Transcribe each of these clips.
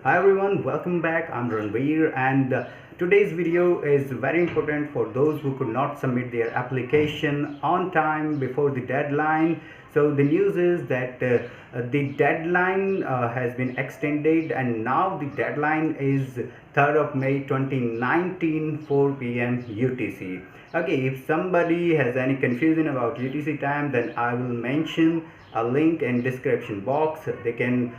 Hi everyone, welcome back. I'm Ranveer and today's video is very important for those who could not submit their application on time before the deadline. So the news is that the deadline has been extended and now the deadline is 3rd of May 2019 4 p.m. UTC. Okay, if somebody has any confusion about UTC time, then I will mention a link in description box. They can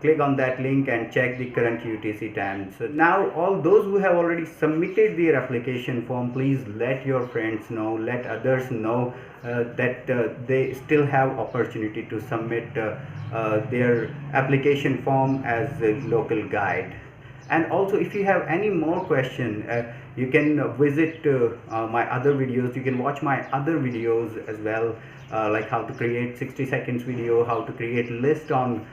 click on that link and check the current UTC time. So now all those who have already submitted their application form, please let your friends know, let others know that they still have opportunity to submit their application form as a local guide. And also, if you have any more question, you can visit my other videos. You can watch my other videos as well, like how to create 60 seconds video, how to create list on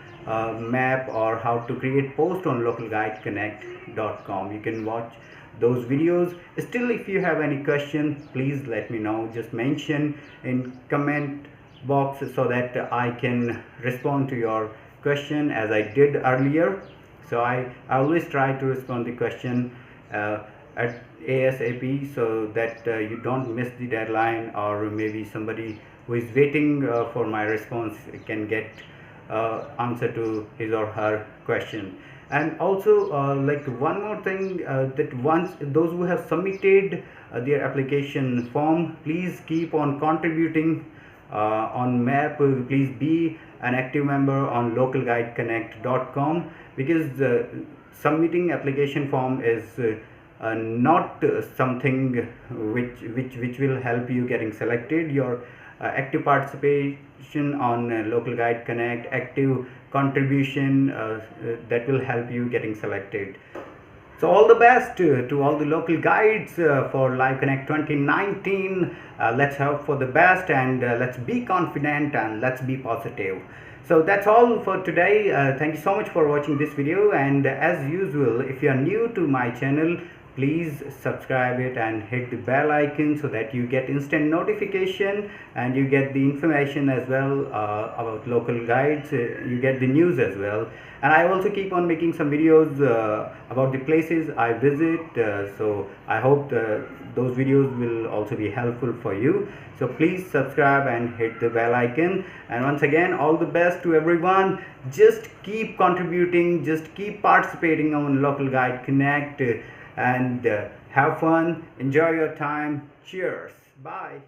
map, or how to create post on localguideconnect.com. You can watch those videos. Still, if you have any question, please let me know. Just mention in comment box so that I can respond to your question as I did earlier. So I always try to respond the question at ASAP so that you don't miss the deadline, or maybe somebody who is waiting for my response can get answer to his or her question. And also like one more thing, that once those who have submitted their application form, please keep on contributing on map. Please be an active member on localguideconnect.com, because submitting application form is not something which will help you getting selected. Your active participation on local guide connect, active contribution, that will help you getting selected. So all the best to all the local guides for Live Connect 2019. Let's hope for the best, and let's be confident and let's be positive. So that's all for today. Thank you so much for watching this video, and as usual, if you are new to my channel, please subscribe it and hit the bell icon so that you get instant notification and you get the information as well about local guides. You get the news as well, and I also keep on making some videos about the places I visit, so I hope those videos will also be helpful for you. So please subscribe and hit the bell icon. And once again, all the best to everyone. Just keep contributing, just keep participating on Local Guide Connect, and have fun, enjoy your time. Cheers, bye.